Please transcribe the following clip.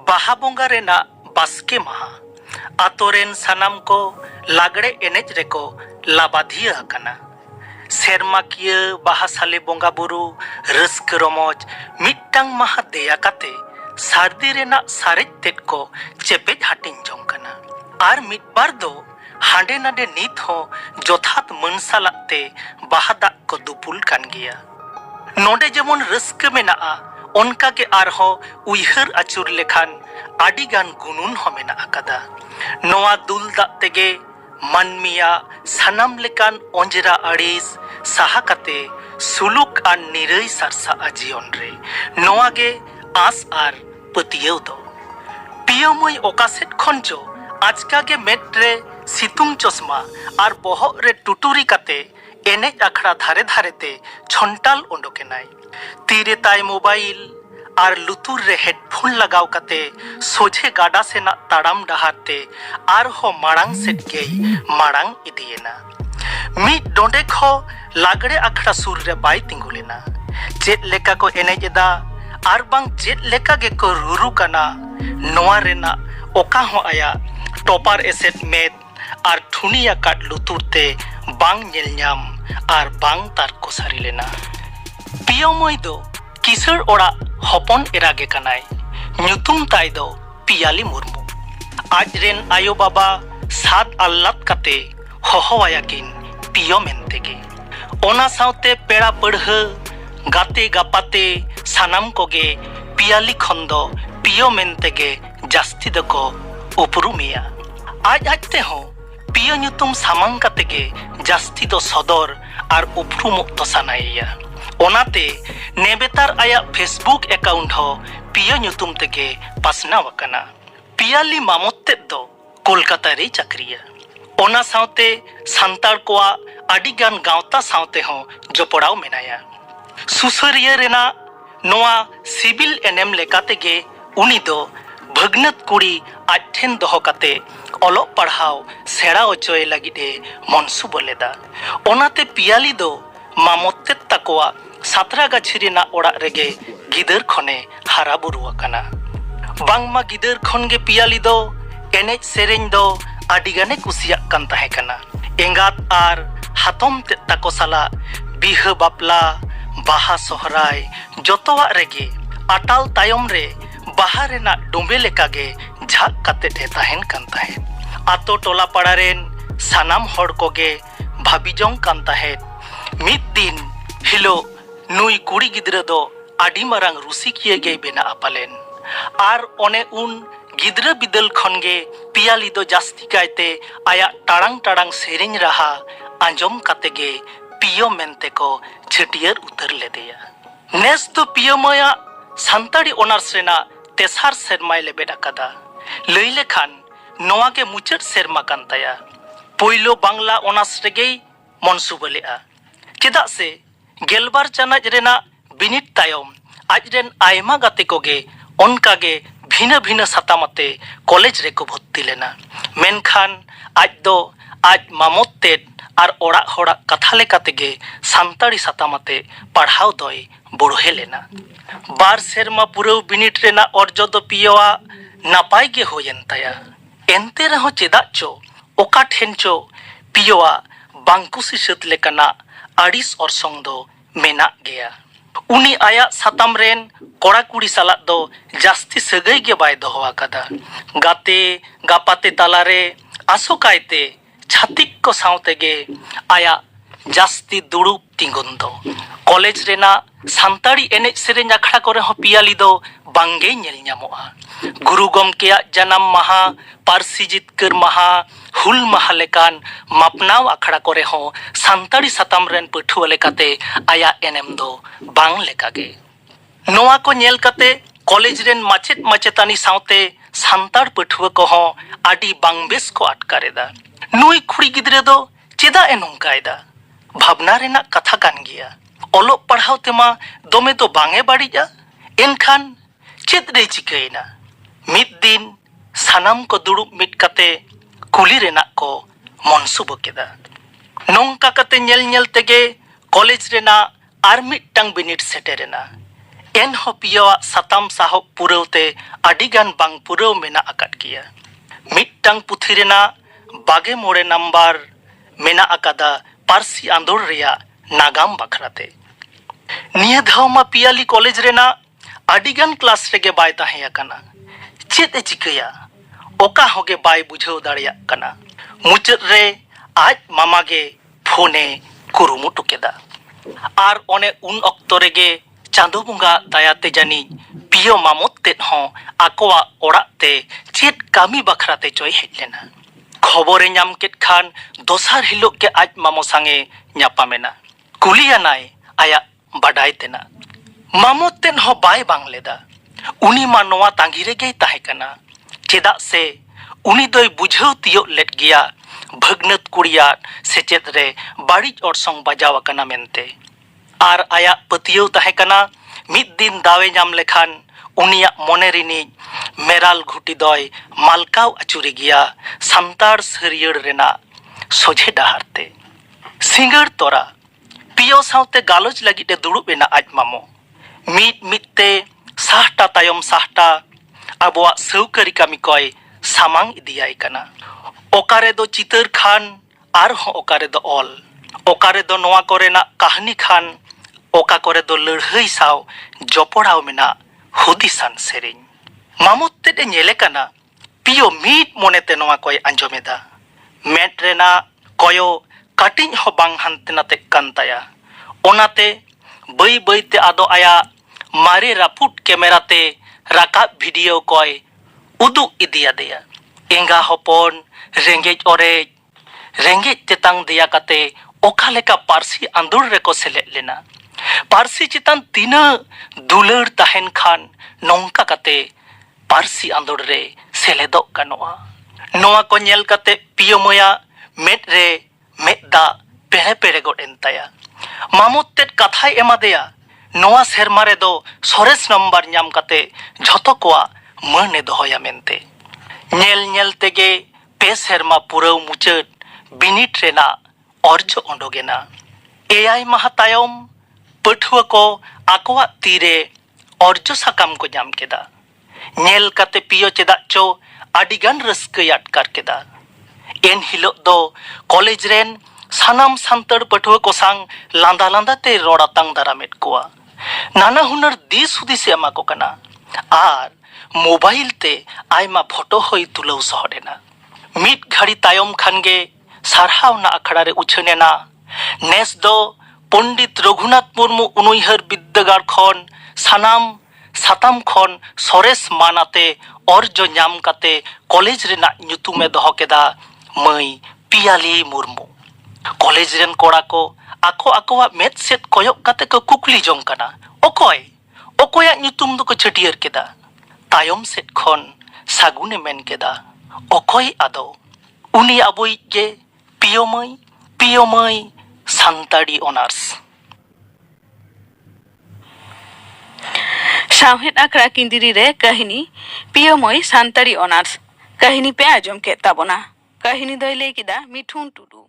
बाहा बोंगा रेना बास्के महा आतोरेन सनाम को लागड़े एनेज रेको लाबाधिया हकना सेरमाकिया बाहा साले बोंगा बुरु रस्क रमोज मिट्टांग महा देया काते सारदी रेना सारेज तेट को चेपेज हाटिंग जोंग कना आर मिटबार दो हांडे नाडे नीत हो जोथात मनसालाते बाहा दाग को दुपुल कान गिया नोडे जेमन रस्क मेनाआ उनका के आरहो उइहर अचुर लेखान आडिगान गुनुन हो मेना अकादा नोआ दुल दाग तेगे मानमिया सानाम लेकान ओंजरा अड़िस साहा काते सुलुक आर निरई सारसा आजियन रे नोआ गे आस आर पतियव दो पियमय ओकासेट खनजो आजका के मेट्रे सितुंग चश्मा आर बोहग रे टुटुरी काते एनेज आखड़ा धारे धारे ते छंटाल ओंडोकेनाय तीरे ताय मोबाइल आर लुतुर रे हेडफोन लगाव काते सोझे गाडा सेना ताड़ाम डहारते आर हो माड़ांग सेट के माड़ांग इदियेना मिट डोंडे खो लागड़े आखड़ा सुर रे बाय तिंगुलेना चेत लेका को एनेजेदा आर बांग चेत लेका गे को रुरु कना नोआ रेना ओका हो आया टोपार एसेट मेद आर ठुनिया काट लुतुर ते बांग नेलन्याम आर बांग तार को सारी लेना पियमय दो किसर ओड़ा हपन एरागे कनाय ᱧᱩᱛᱩᱢ ताय दो पियाली मुर्मू आज रेन आयो बाबा सात अल्लात काते होहवायाकिन पियो मेनतेगे ओना सावते पेड़ा पढ़ह गाते गापाते सानाम कोगे पियाली खंदो पियो मेनतेगे जास्ती दको उपरुमिया आज आजते हो पियो ᱧᱩᱛᱩᱢ सामांग कातेगे जास्ती दो सदर आर उपरुमुक तो सानायया ओनाते नेबेतार आया फेसबुक अकाउंट हो पियो ᱧᱩᱛᱩᱢ तेगे पासना वकना पियाली मामोत्ते दो कोलकाता रे चाकरिया ओना सावते सांतार कोआ आडिगान गावता सावते हो जोपड़ाव मेनाया सुसरिया रेना नोआ सिविल एनएम लेकातेगे उनी दो भगनत कुड़ी आठेन दोहो काते ओलो पढ़ाव सेड़ा ओचोय लागिदे मनसुबो लेदा ओनाते पियाली दो मामोत्ते ताकोआ सातरागाछी रेना ओड़ा रेगे गिदर खने हारा बुरुआकाना बांगमा गिदर खनगे पियाली दो एनेज सेरेñ दो आडिगाने कुसियाक कान ताहे काना एंगात आर हातम ते ताको साला बिह बापला बाहा सोहराय जतोवा रेगे आटाल तायम रे बाहा रेना डुंबे लेकागे झाक काते ते ताहेन कान ताहे आतो टोला पाड़ा रेन सानाम हड़ कोगे भाबिजों कान ताहे मिद दिन हिलो नुई कुड़ी गिद्रा दो आडी मारांग रुसिकिया गे बेना आपालेन आर ओने उन गिद्रा बिदल खनगे पियाली दो जास्ती कायते आया टाड़ांग टाड़ांग सेरेñ रहा आंजोम कातेगे पियो मेनते को छटियर उतर लेदेया नेस तो पियो मया सांताड़ी ऑनर्स रेना तेसार सेरमाय लेबेड अकादा लई लेखान नोआ के मुचाद सेरमा कान ताया पोइलो बांग्ला ऑनर्स रेगे मनसुबलेआ चेदा से गेलबार चानाज रेना बिनिट तायम आजरेन आयमा गाते कोगे ओनकागे भिना भिना सातामते कॉलेज रेको भर्ती लेना मेनखान आज दो आज मामोत्तेद आर ओड़ा होड़ा कथा लेकातेगे सांताड़ी सातामते पढ़ाव दोय बुढ़े लेना बार सेरमा पुरव बिनिट रेना अर्जो दो पियोआ नापाय गे होयेन ताया एनते रहो चेदा चो ओका ठेन चो पियोआ बांकुसी सत लेकाना आड़िस अरसंग दो मेना गया उनी आया साताम रेन कोड़ा कुड़ी साला दो जास्ती सगई गे बाय दोहवा कदा गाते गापाते तालारे आसोकायते छातिक को सावतेगे आया जास्ती दुड़ुब तिंगुन दो कॉलेज रेना सांताड़ी एनेज सेरेñ आखड़ा करे हो पियाली दो बांगे नेल ᱧᱟᱢᱚᱜᱼᱟ गुरु गमकेया जन्म महा पारसी जितकर महा हुल महा लेकान मापनाव आखड़ा करे हो सांताड़ी साताम रेन पठुआ लेकाते आया एनेम दो बांग लेकागे नोआ को नेल काते कॉलेज रेन माचेत माचेतानी सावते सांताड़ पठुआ को हो आडी बांग बेस को अटकारेदा नुई खुड़ी गिद्रे दो चेदा ए नोंकायदा भावना रेना कथा कान गिया ओलो पढ़ाव तेमा दोमे तो बांगे बाड़ीजा एनखान चेद रे चिकायना मिद दिन सानाम को दुड़ुब मिट काते कुली रेना को मनसुब केदा नोंका काते नेल नेल तेगे कॉलेज रेना आर मिटटांग बिनिट सेटेरेना एनहों पियोआग साताम साहब पुरावते आडिगान बांग पुराव मेना आकाद गिया। मिट्टांग पुथी रेना 22 नंबर मेना आकादा पारसी आंदोलन रेया नागाम बाखराते। निया धाव मा पियाली कॉलेज रेना आडिगान क्लास रेगे बाय ताहें आकाना। चेत ए चिकया ओका होगे बाय बुझाव दाड़िया काना। मुचाद रे आज मामा गे फोने कुरुमुटु केदा। आर ओने उन अक्तो रेगे चांदो बुंगा दायाते जानी पियो मामोत तेद हों आकोआ ओड़ाते चेत कामी बाखराते चोय हेज लेना। खबरे ᱧᱟᱢ ᱠᱮᱫ ᱠᱷᱟᱱ ᱫᱚᱥᱟᱨ ᱦᱤᱞᱳᱜ ᱜᱮ ᱟᱡ ᱢᱟᱢᱚ ᱥᱟᱝᱮ ᱧᱟᱯᱟᱢᱮᱱᱟ। ᱠᱩᱞᱤᱭᱟᱱᱟᱭ ᱟᱭᱟᱜ ᱵᱟᱰᱟᱭ ᱛᱮᱱᱟᱜ। ᱢᱟᱢᱚ ᱛᱮᱫ ᱦᱚᱸ ᱵᱟᱭ ᱵᱟᱝ ᱞᱮᱫᱟ। ᱩᱱᱤ ᱢᱟ ᱱᱚᱣᱟ ᱛᱟᱺᱜᱤ ᱨᱮᱜᱮᱭ ᱛᱟᱦᱮᱸ ᱠᱟᱱᱟ। ᱪᱮᱫᱟᱜ ᱥᱮ ᱩᱱᱤ ᱫᱚᱭ ᱵᱩᱡᱷᱟᱹᱣ ᱛᱤᱭᱳᱜ ᱞᱮᱫ ᱜᱮᱭᱟ ᱵᱷᱟᱹᱜᱽᱱᱟᱹᱛ ᱠᱩᱲᱤᱭᱟᱜ ᱥᱮᱪᱮᱫ ᱨᱮ ᱵᱟᱹᱲᱤᱡ ᱚᱨᱥᱚᱝ ᱵᱟᱡᱟᱣ ᱟᱠᱟᱱᱟ ᱢᱮᱱᱛᱮ। ᱟᱨ ᱟᱭᱟᱜ ᱯᱟᱹᱛᱭᱟᱹᱣ ᱛᱟᱦᱮᱸ ᱠᱟᱱᱟ ᱢᱤᱫ ᱫᱤᱱ ᱫᱟᱣᱮ ᱧᱟᱢ ᱞᱮᱠᱷᱟᱱ उनिया मने रिनिज मेराल घुटी दय मालकाव आचुरी गिया सान्ताड़ सारियाड़ रेना सोझे डहारते। सिंगाड़ तोरा पियो सावते गालोच लगिते दुड़ुब एना आज मामो। मीट मीटते साहटा तायम साहटा आबोआ सौकरी कामी कय सामांग इदियाय काना। ओकारे दो चितर खान आर हों ओकारे दो ऑल ओकारे दो नोआ कोरेना कहानी खान ओका कोरे दो लड़हई साव जपड़ाव मेना हुदिसान सेरेñ। मामुत तेदे ñele kana पियो मीट मोनेते नोआ कोय आंजोमेदा। मेट रेना कोयो काटिñ हो बांग हानते नाते कान ताया। ओनाते बई बईते आदो आया मारे रापुट कैमराते राकाब भिडियो कोय उदुग इदियादेया। एंगा हपन रेंगेज ओरेज रेंगेज तेतांग दिया काते ओका लेका पारसी आंदोलन रेको सेलेद लेना। पारसी चितान तीना दुलर ताहेन खान नौका काते पारसी आंदोलन रे सेलेदोग गानोआ। नोआ को ñel काते पियो मोया मेद रे मेदा पेड़े पेड़े गोड एन ताया। मामुत तेद कथाय एमादेया नोआ सेरमा रे दो सोरेस नंबर ñam काते झोतो कोआ मने दोहोया मेनते। ñel ñel तेगे पे सेरमा पुराव मुचाद बिनिट रेना अर्जो ओंडोगेना। एआई माहा तायम पठुआ को आकोआ तीरे अर्जो साकाम को ñam केदा। ñel काते पियो चेदाग चो आडिगान रस्कय आटकार केदा। एन हिलोग दो कॉलेज रेन सानाम सान्ताड़ पठुआ को सांग लांदा लांदा ते रोड़ा तांग दारामेद कोआ। नाना हुनर दिस हुदिस एमा को कना आर मोबाइल ते आयमा फोटो होई तुलाव सहडेना। मिट घड़ी तायम खानगे सारहावना आखड़ा रे उछनेना। नेस दो पंडित रघुनाथ मुर्मू उनुइहर बिद्दागार खन सानाम साताम खन सरेस मानाते अर्जो ñam काते कॉलेज रेना ñुतुमे दोहो केदा मई पियाली मुर्मू। कॉलेज रेन कोड़ा को आको आकोआ मेद सेद कोयक काते को कुकली जोंग काना ओकोय ओकोया ñुतुम दो को छटियर केदा। तायम सेद खन सागुने मेन केदा ओकोय आदो उनी आबोई गे पियो मई सान्ताड़ी ऑनर्स। सावहेद आखड़ा किंदिरी रे कहिनी पियो मई सान्ताड़ी ऑनर्स कहिनी पे आजम के ताबोना। कहिनी दोय लई केदा मिठुन टुडू।